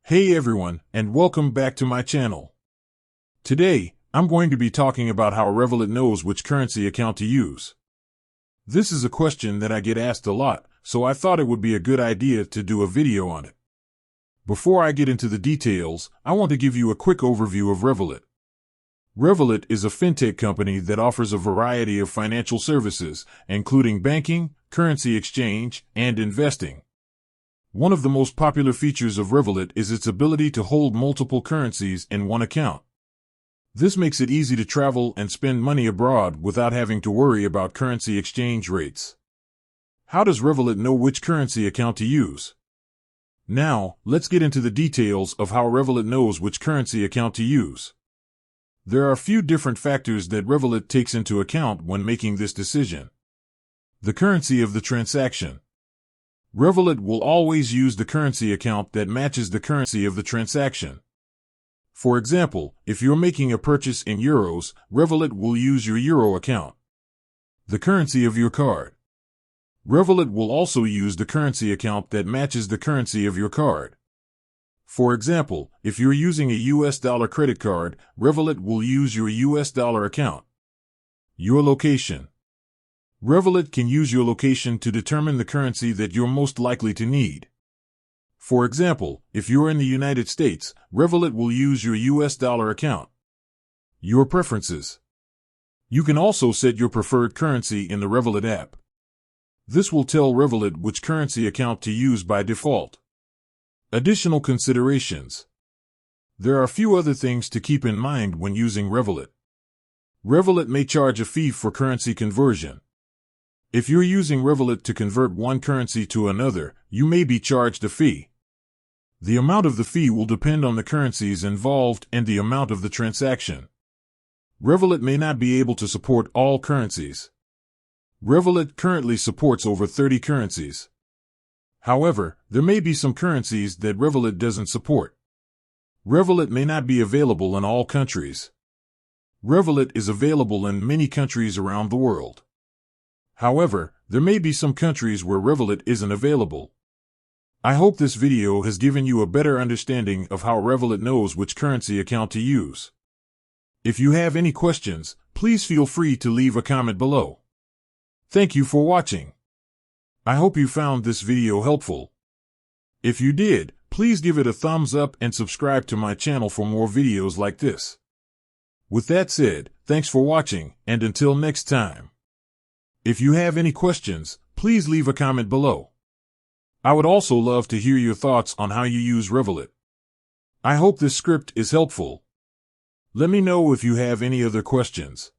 Hey everyone, and welcome back to my channel. Today, I'm going to be talking about how Revolut knows which currency account to use. This is a question that I get asked a lot, so I thought it would be a good idea to do a video on it. Before I get into the details, I want to give you a quick overview of Revolut. Revolut is a fintech company that offers a variety of financial services, including banking, currency exchange, and investing. One of the most popular features of Revolut is its ability to hold multiple currencies in one account. This makes it easy to travel and spend money abroad without having to worry about currency exchange rates. How does Revolut know which currency account to use? Now, let's get into the details of how Revolut knows which currency account to use. There are a few different factors that Revolut takes into account when making this decision. The currency of the transaction. Revolut will always use the currency account that matches the currency of the transaction. For example, if you're making a purchase in euros, Revolut will use your euro account. The currency of your card. Revolut will also use the currency account that matches the currency of your card. For example, if you're using a US dollar credit card, Revolut will use your US dollar account. Your location. Revolut can use your location to determine the currency that you're most likely to need. For example, if you're in the United States, Revolut will use your US dollar account. Your preferences. You can also set your preferred currency in the Revolut app. This will tell Revolut which currency account to use by default. Additional considerations. There are a few other things to keep in mind when using Revolut. Revolut may charge a fee for currency conversion. If you're using Revolut to convert one currency to another, you may be charged a fee. The amount of the fee will depend on the currencies involved and the amount of the transaction. Revolut may not be able to support all currencies. Revolut currently supports over 30 currencies. However, there may be some currencies that Revolut doesn't support. Revolut may not be available in all countries. Revolut is available in many countries around the world. However, there may be some countries where Revolut isn't available. I hope this video has given you a better understanding of how Revolut knows which currency account to use. If you have any questions, please feel free to leave a comment below. Thank you for watching. I hope you found this video helpful. If you did, please give it a thumbs up and subscribe to my channel for more videos like this. With that said, thanks for watching, and until next time. If you have any questions, please leave a comment below. I would also love to hear your thoughts on how you use Revolut. I hope this script is helpful. Let me know if you have any other questions.